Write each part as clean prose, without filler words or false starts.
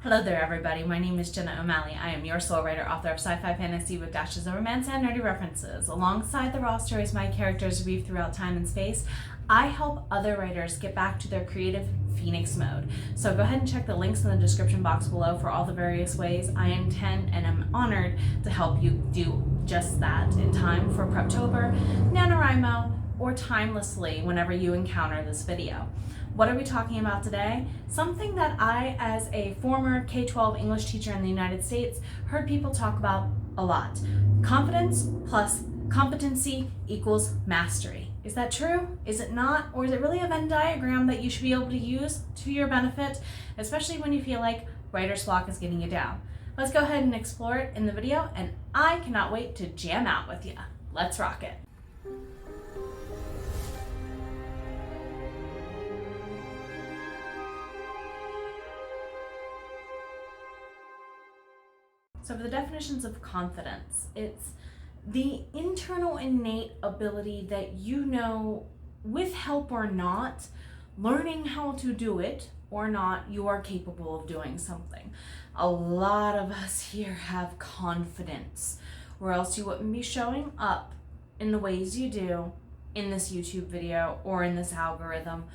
Hello there everybody, my name is Jenna O'Malley. I am your soul writer, author of sci-fi fantasy with dashes of romance and nerdy references. Alongside the raw stories my characters weave throughout time and space, I help other writers get back to their creative phoenix mode. So go ahead and check the links in the description box below for all the various ways I intend and am honored to help you do just that in time for Preptober, NaNoWriMo, or timelessly whenever you encounter this video. What are we talking about today? Something that I, as a former K-12 English teacher in the United States, heard people talk about a lot. Confidence plus competency equals mastery. Is that true? Is it not? Or is it really a Venn diagram that you should be able to use to your benefit, especially when you feel like writer's block is getting you down? Let's go ahead and explore it in the video, and I cannot wait to jam out with you. Let's rock it. So for the definitions of confidence, it's the internal innate ability that you know, with help or not, learning how to do it or not, you are capable of doing something. A lot of us here have confidence, or else you wouldn't be showing up in the ways you do in this YouTube video or in this algorithm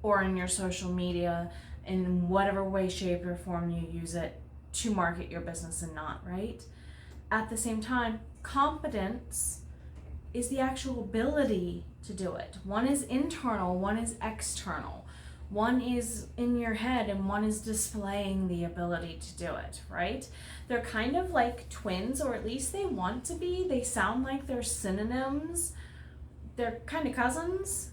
or in your social media, in whatever way, shape, or form you use it to market your business and not, right? At the same time, competence is the actual ability to do it. One is internal, one is external. One is in your head and one is displaying the ability to do it, right? They're kind of like twins, or at least they want to be. They sound like they're synonyms. They're kind of cousins.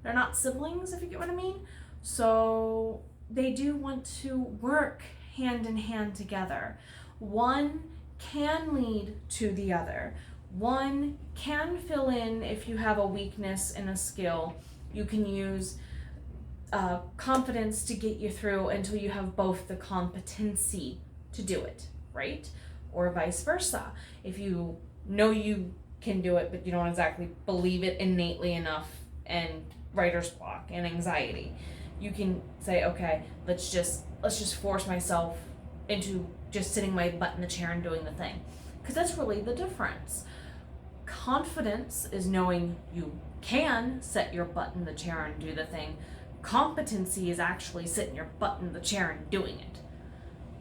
They're not siblings, if you get what I mean. So they do want to work hand in hand together. One can lead to the other. One can fill in if you have a weakness in a skill. You can use confidence to get you through until you have both the competency to do it, right? Or vice versa. If you know you can do it, but you don't exactly believe it innately enough, and writer's block and anxiety, you can say, okay, let's just force myself into just sitting my butt in the chair and doing the thing. Because that's really the difference. Confidence is knowing you can set your butt in the chair and do the thing. Competency is actually sitting your butt in the chair and doing it.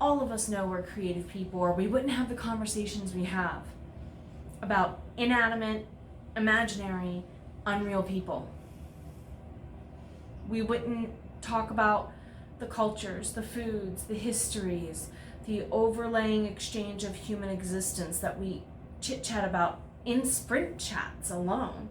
All of us know we're creative people, or we wouldn't have the conversations we have about inanimate, imaginary, unreal people. We wouldn't talk about the cultures, the foods, the histories, the overlaying exchange of human existence that we chit-chat about in sprint chats alone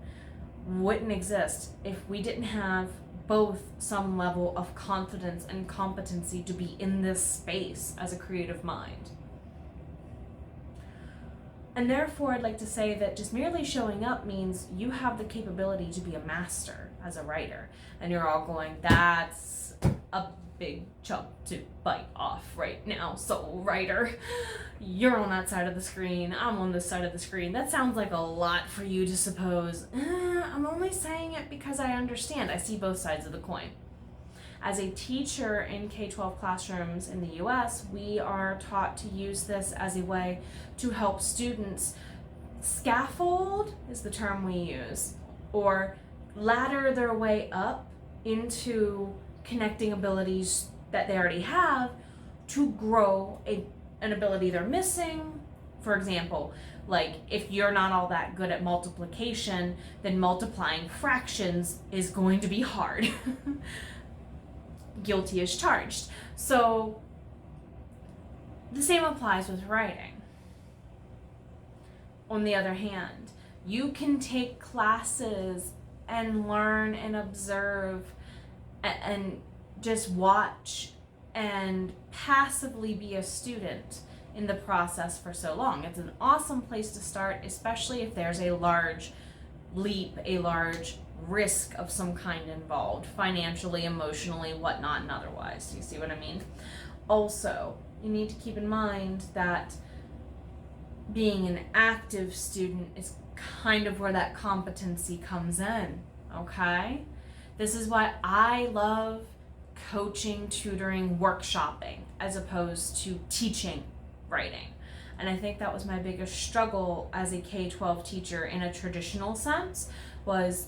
wouldn't exist if we didn't have both some level of confidence and competency to be in this space as a creative mind. And therefore, I'd like to say that just merely showing up means you have the capability to be a master as a writer. And you're all going, that's a big chunk to bite off right now, soul writer. You're on that side of the screen, I'm on this side of the screen. That sounds like a lot for you to suppose. I'm only saying it because I understand. I see both sides of the coin. As a teacher in K-12 classrooms in the US, we are taught to use this as a way to help students scaffold, is the term we use, or ladder their way up into connecting abilities that they already have to grow an ability they're missing. For example, like if you're not all that good at multiplication, then multiplying fractions is going to be hard. Guilty as charged. So the same applies with writing. On the other hand, you can take classes and learn and observe and just watch and passively be a student in the process for so long. It's an awesome place to start, especially if there's a large leap, a large risk of some kind involved, financially, emotionally, whatnot, and otherwise. Do you see what I mean? Also, you need to keep in mind that being an active student is kind of where that competency comes in, okay? This is why I love coaching, tutoring, workshopping. as opposed to teaching writing. And I think that was my biggest struggle as a K-12 teacher in a traditional sense, was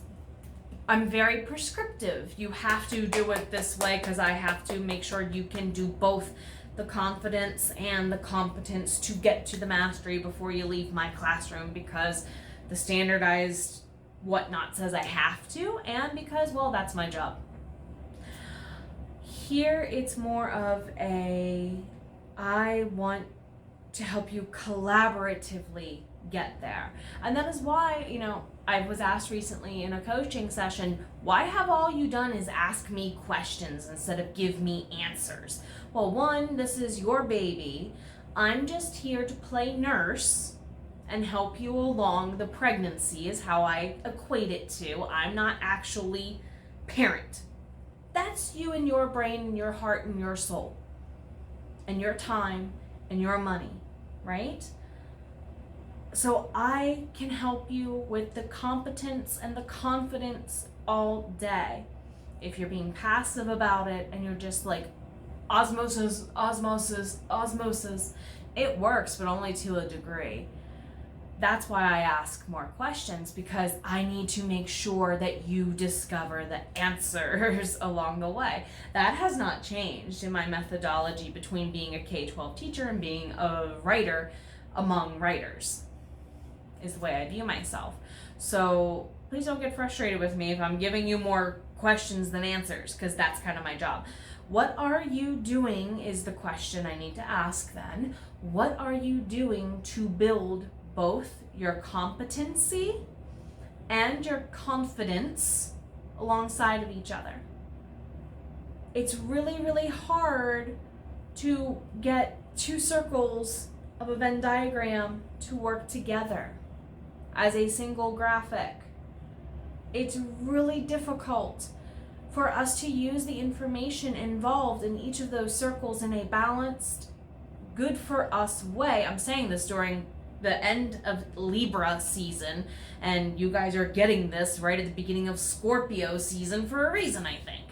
I'm very prescriptive. You have to do it this way because I have to make sure you can do both the confidence and the competence to get to the mastery before you leave my classroom, because the standardized whatnot says I have to, and because, well, that's my job. Here it's more of I want to help you collaboratively get there. And that is why, I was asked recently in a coaching session, why have all you done is ask me questions instead of give me answers? Well, one, this is your baby. I'm just here to play nurse and help you along the pregnancy is how I equate it to. I'm not actually parent. That's you and your brain and your heart and your soul and your time and your money, right? So I can help you with the competence and the confidence all day. If you're being passive about it and you're just like osmosis, it works, but only to a degree. That's why I ask more questions, because I need to make sure that you discover the answers along the way. That has not changed in my methodology between being a K-12 teacher and being a writer among writers, is the way I view myself. So please don't get frustrated with me if I'm giving you more questions than answers, because that's kind of my job. What are you doing is the question I need to ask then. What are you doing to build both your competency and your confidence alongside of each other? It's really, really hard to get two circles of a Venn diagram to work together as a single graphic. It's really difficult for us to use the information involved in each of those circles in a balanced, good for us way. I'm saying this during the end of Libra season, and you guys are getting this right at the beginning of Scorpio season for a reason, I think.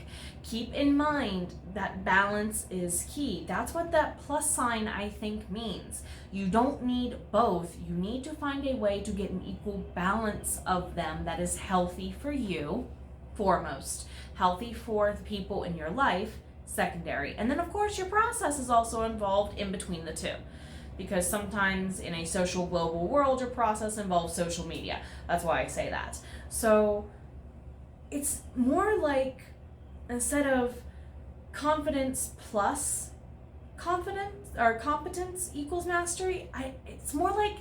Keep in mind that balance is key. That's what that plus sign, I think, means. You don't need both. You need to find a way to get an equal balance of them that is healthy for you, foremost, healthy for the people in your life, secondary. And then, of course, your process is also involved in between the two, because sometimes in a social global world, your process involves social media. That's why I say that. So it's more like, instead of confidence plus confidence or competence equals mastery, it's more like,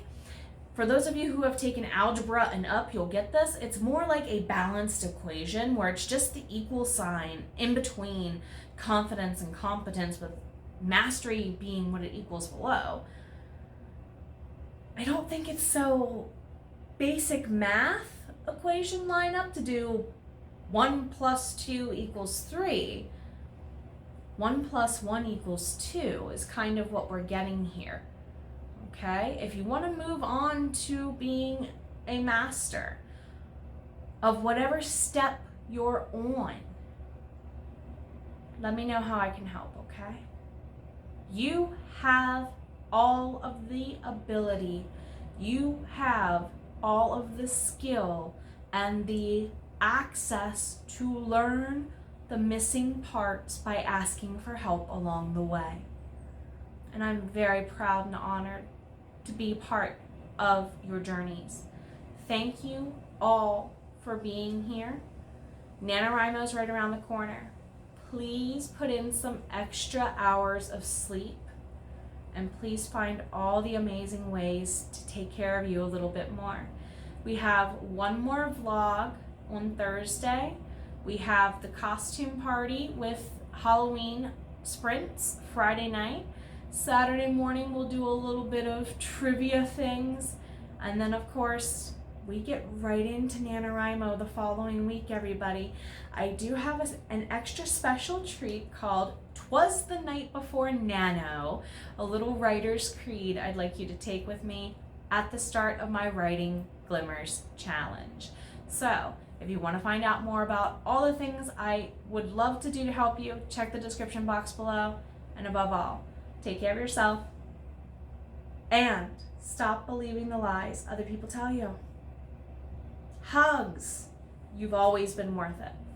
for those of you who have taken algebra and up, you'll get this. It's more like a balanced equation where it's just the equal sign in between confidence and competence, with mastery being what it equals below. I don't think it's so basic math equation line up to do 1 + 2 = 3. 1 + 1 = 2 is kind of what we're getting here. Okay? If you want to move on to being a master of whatever step you're on, let me know how I can help, okay? You have all of the ability, you have all of the skill and the access to learn the missing parts by asking for help along the way. And I'm very proud and honored to be part of your journeys. Thank you all for being here. NaNoWriMo's right around the corner. Please put in some extra hours of sleep, and please find all the amazing ways to take care of you a little bit more. We have one more vlog on Thursday. We have the costume party with Halloween sprints Friday night. Saturday morning we'll do a little bit of trivia things, and then of course we get right into NaNoWriMo the following week, everybody. I do have an extra special treat called "'Twas the Night Before Nano," a little writer's creed I'd like you to take with me at the start of my Writing Glimmers Challenge. So if you want to find out more about all the things I would love to do to help you, check the description box below. And above all, take care of yourself, and stop believing the lies other people tell you. Hugs. You've always been worth it.